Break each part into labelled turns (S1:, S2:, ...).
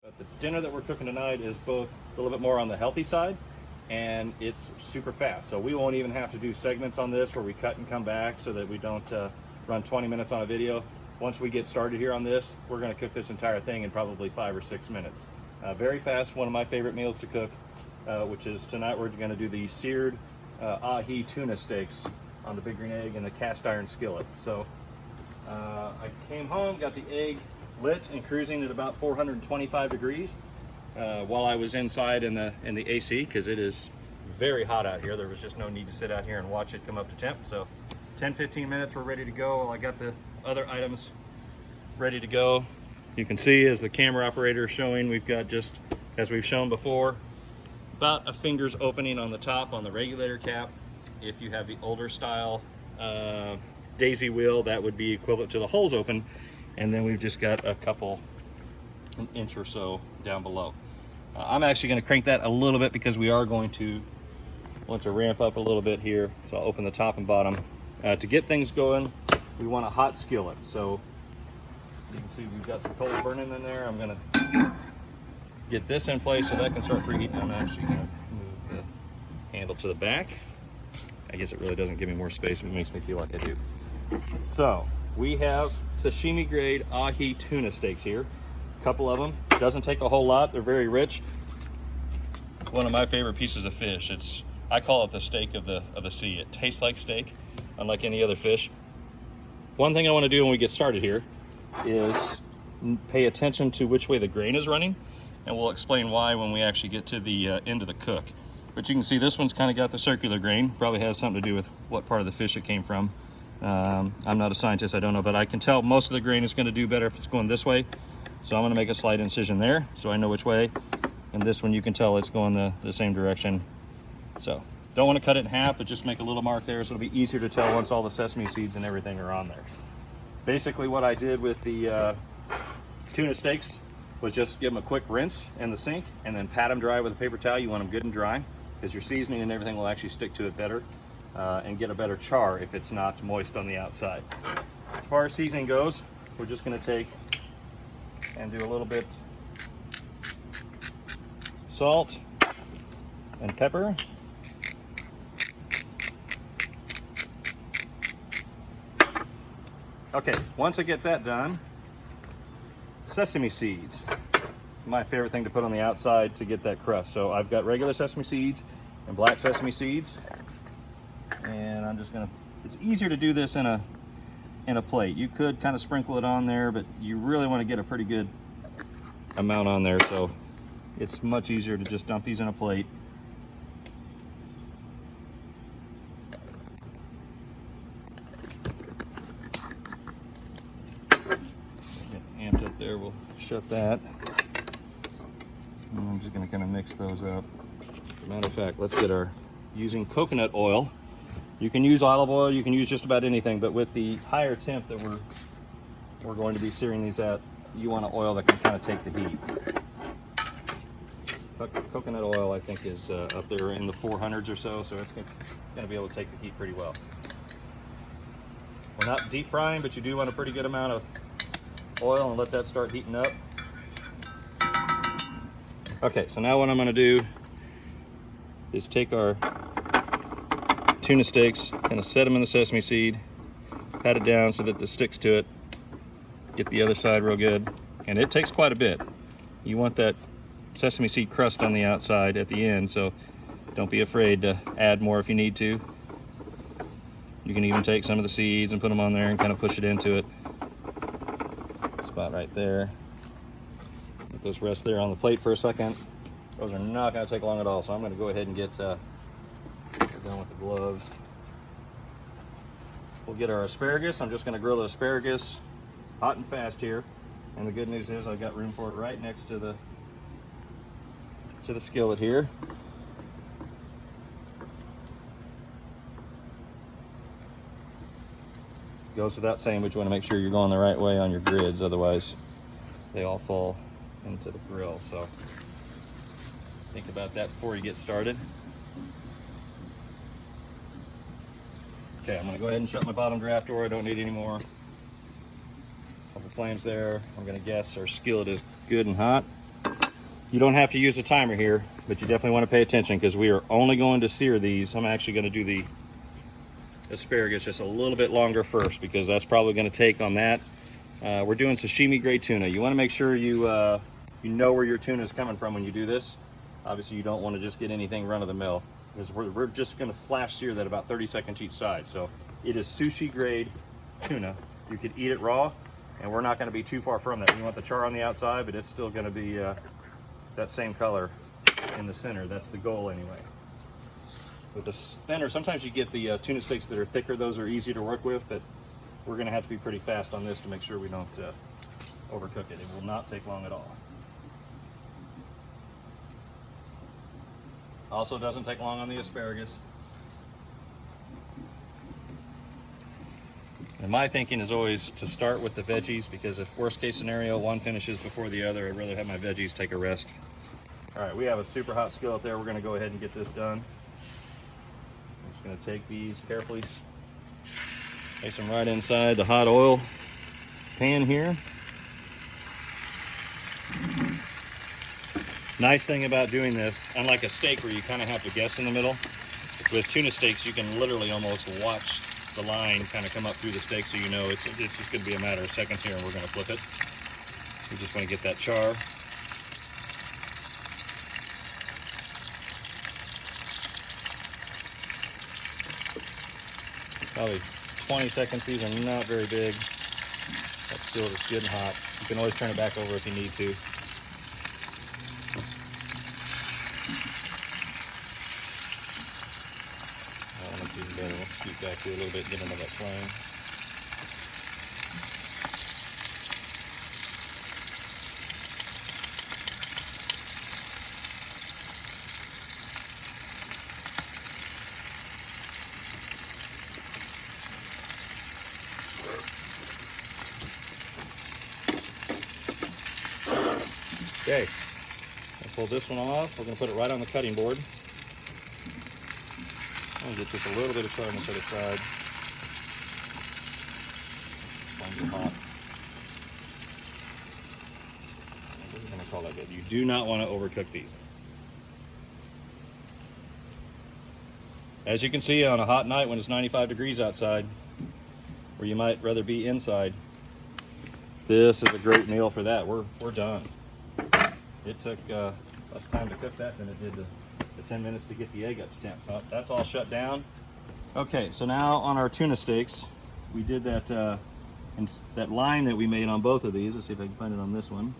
S1: But the dinner that we're cooking tonight is both a little bit more on the healthy side, and it's super fast. So we won't even have to do segments on this where we cut and come back so that we don't run 20 minutes on a video. Once we get started here on this, we're gonna cook this entire thing in probably 5 or 6 minutes. Very fast, one of my favorite meals to cook, which is tonight we're gonna do the seared ahi tuna steaks on the big green egg in the cast iron skillet. So I came home, got the egg lit and cruising at about 425 degrees while I was inside in the AC, because it is very hot out here. There was just no need to sit out here and watch it come up to temp. So 10-15 minutes, we're ready to go. I got the other items ready to go. You can see, as the camera operator is showing, we've got, just as we've shown before, about a finger's opening on the top on the regulator cap. If you have the older style daisy wheel, that would be equivalent to the holes open. And then we've just got a couple, an inch or so down below. I'm actually going to crank that a little bit because we are going to want to ramp up a little bit here. So I'll open the top and bottom. To get things going, we want a hot skillet. So you can see we've got some coals burning in there. I'm going to get this in place so that can start preheating. I'm actually going to move the handle to the back. I guess it really doesn't give me more space, but it makes me feel like I do. So we have sashimi grade ahi tuna steaks here. A couple of them. Doesn't take a whole lot. They're very rich. One of my favorite pieces of fish. I call it the steak of the sea. It tastes like steak, unlike any other fish. One thing I want to do when we get started here is pay attention to which way the grain is running, and we'll explain why when we actually get to the end of the cook. But you can see this one's kind of got the circular grain. Probably has something to do with what part of the fish it came from. I'm not a scientist, I don't know, but I can tell most of the grain is going to do better if it's going this way. So I'm going to make a slight incision there so I know which way. And this one, you can tell it's going the same direction. So don't want to cut it in half, but just make a little mark there so it'll be easier to tell once all the sesame seeds and everything are on there. Basically what I did with the tuna steaks was just give them a quick rinse in the sink and then pat them dry with a paper towel. You want them good and dry because your seasoning and everything will actually stick to it better. And get a better char if it's not moist on the outside. As far as seasoning goes, we're just going to take and do a little bit salt and pepper. Okay, once I get that done, sesame seeds. My favorite thing to put on the outside to get that crust. So I've got regular sesame seeds and black sesame seeds. And I'm just gonna, it's easier to do this in a plate. You could kind of sprinkle it on there, but you really want to get a pretty good amount on there. So it's much easier to just dump these in a plate. Get amped up there, we'll shut that. And I'm just gonna kind of mix those up. As a matter of fact, let's get using coconut oil. You can use olive oil, you can use just about anything, but with the higher temp that we're going to be searing these at, you want an oil that can kind of take the heat. Coconut oil, I think, is up there in the 400s or so, so it's going to be able to take the heat pretty well. We're not deep frying, but you do want a pretty good amount of oil, and let that start heating up. Okay, so now what I'm going to do is take our tuna steaks, kind of set them in the sesame seed, pat it down so that this sticks to it, get the other side real good, and it takes quite a bit. You want that sesame seed crust on the outside at the end, so don't be afraid to add more if you need to. You can even take some of the seeds and put them on there and kind of push it into it. Spot right there. Let those rest there on the plate for a second. Those are not going to take long at all, so I'm going to go ahead and get done with the gloves. We'll get our asparagus. I'm just going to grill the asparagus hot and fast here, and the good news is I've got room for it right next to the skillet here. Goes without saying, but you want to make sure you're going the right way on your grids, otherwise they all fall into the grill. So think about that before you get started. Okay, I'm going to go ahead and shut my bottom draft door. I don't need any more. Couple flames there. I'm going to guess our skillet is good and hot. You don't have to use a timer here, but you definitely want to pay attention because we are only going to sear these. I'm actually going to do the asparagus just a little bit longer first because that's probably going to take on that. We're doing sashimi grade tuna. You want to make sure you know where your tuna is coming from when you do this. Obviously, you don't want to just get anything run of the mill because we're just going to flash sear that about 30 seconds each side. So it is sushi grade tuna. You could eat it raw, and we're not going to be too far from that. You want the char on the outside, but it's still going to be that same color in the center. That's the goal anyway. With the thinner, sometimes you get the tuna steaks that are thicker. Those are easy to work with, but we're going to have to be pretty fast on this to make sure we don't overcook it. It will not take long at all. Also doesn't take long on the asparagus. And my thinking is always to start with the veggies because if worst case scenario, one finishes before the other, I'd rather have my veggies take a rest. All right, we have a super hot skillet there. We're gonna go ahead and get this done. I'm just gonna take these carefully, place them right inside the hot oil pan here. Nice thing about doing this, unlike a steak where you kind of have to guess in the middle, with tuna steaks you can literally almost watch the line kind of come up through the steak, so you know it's just going to be a matter of seconds here and we're going to flip it. We just want to get that char. Probably 20 seconds. These are not very big. That's still just good and hot. You can always turn it back over if you need to. We'll scoot back here a little bit, get into that flame. Okay, I'll pull this one off. We're going to put it right on the cutting board. I'll get just a little bit of char on this other side. It's hot. What are you going to call that good? You do not want to overcook these. As you can see on a hot night when it's 95 degrees outside, where you might rather be inside, this is a great meal for that. We're done. It took less time to cook that than it did the 10 minutes to get the egg up to temp. So that's all shut down. Okay, so now on our tuna steaks, we did that that line that we made on both of these. Let's see if I can find it on this one.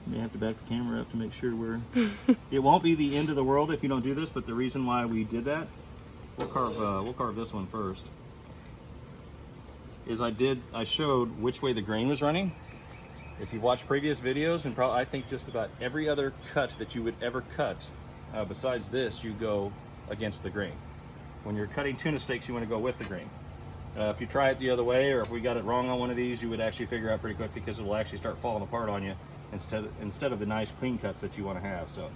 S1: You have to back the camera up to make sure we're... It won't be the end of the world if you don't do this, but the reason why we did that, we'll carve this one first, is I showed which way the grain was running. If you've watched previous videos, and probably I think just about every other cut that you would ever cut, besides this, you go against the grain. When you're cutting tuna steaks, you want to go with the grain. If you try it the other way, or if we got it wrong on one of these, you would actually figure out pretty quick because it will actually start falling apart on you instead of the nice clean cuts that you want to have. So I'm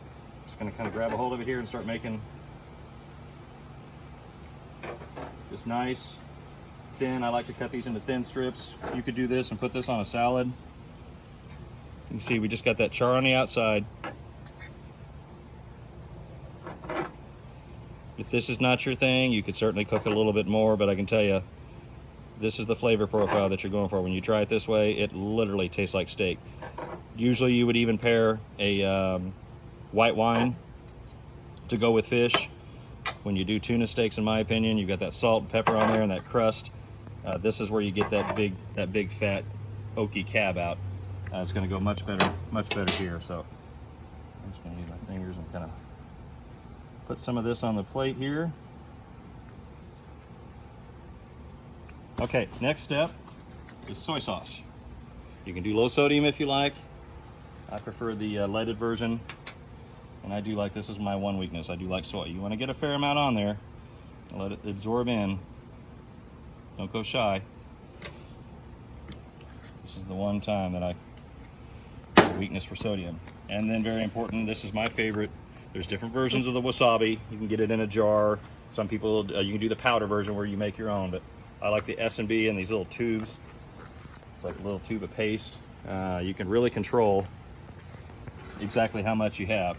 S1: just going to kind of grab a hold of it here and start making this nice thin. I like to cut these into thin strips. You could do this and put this on a salad. You can see we just got that char on the outside. If this is not your thing, you could certainly cook it a little bit more, but I can tell you, this is the flavor profile that you're going for. When you try it this way, it literally tastes like steak. Usually you would even pair a white wine to go with fish. When you do tuna steaks, in my opinion, you've got that salt and pepper on there and that crust. This is where you get that big fat oaky cab out. It's going to go much better here. So I'm just going to use my fingers and kind of put some of this on the plate here. Okay, next step is soy sauce. You can do low sodium if you like. I prefer the leaded version, and I do like, this is my one weakness, I do like soy. You want to get a fair amount on there and let it absorb in. Don't go shy. This is the one time that I have a weakness for sodium. And then, very important, this is my favorite. There's different versions of the wasabi. You can get it in a jar. Some people, you can do the powder version where you make your own, but I like the S&B in these little tubes. It's like a little tube of paste. You can really control exactly how much you have.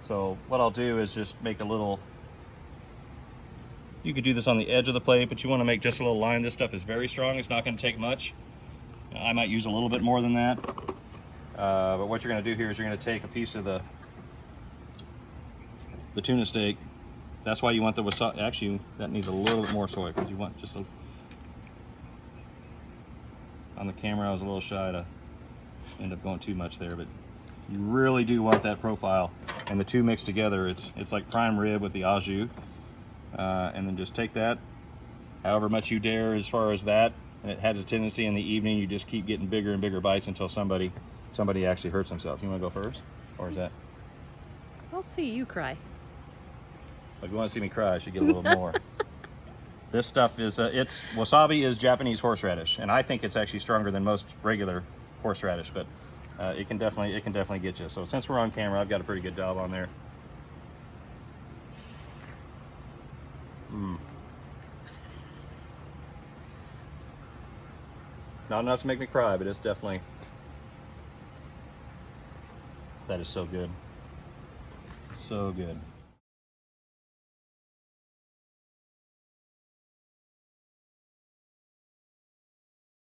S1: So what I'll do is just make a little, you could do this on the edge of the plate, but you want to make just a little line. This stuff is very strong. It's not going to take much. I might use a little bit more than that. But what you're going to do here is you're going to take a piece of the tuna steak. That's why you want the wasabi. Actually, that needs a little bit more soy, because you want just a, on the camera I was a little shy to end up going too much there, but you really do want that profile, and the two mixed together, it's like prime rib with the au jus. And then just take that however much you dare as far as that, and it has a tendency in the evening, you just keep getting bigger and bigger bites until somebody actually hurts themselves. You want to go first, or is that?
S2: I'll see you cry.
S1: If you want to see me cry, I should get a little more. This stuff is wasabi is Japanese horseradish, and I think it's actually stronger than most regular horseradish, but it can definitely get you. So since we're on camera, I've got a pretty good job on there. Not enough to make me cry, but it's definitely, that is so good. So good.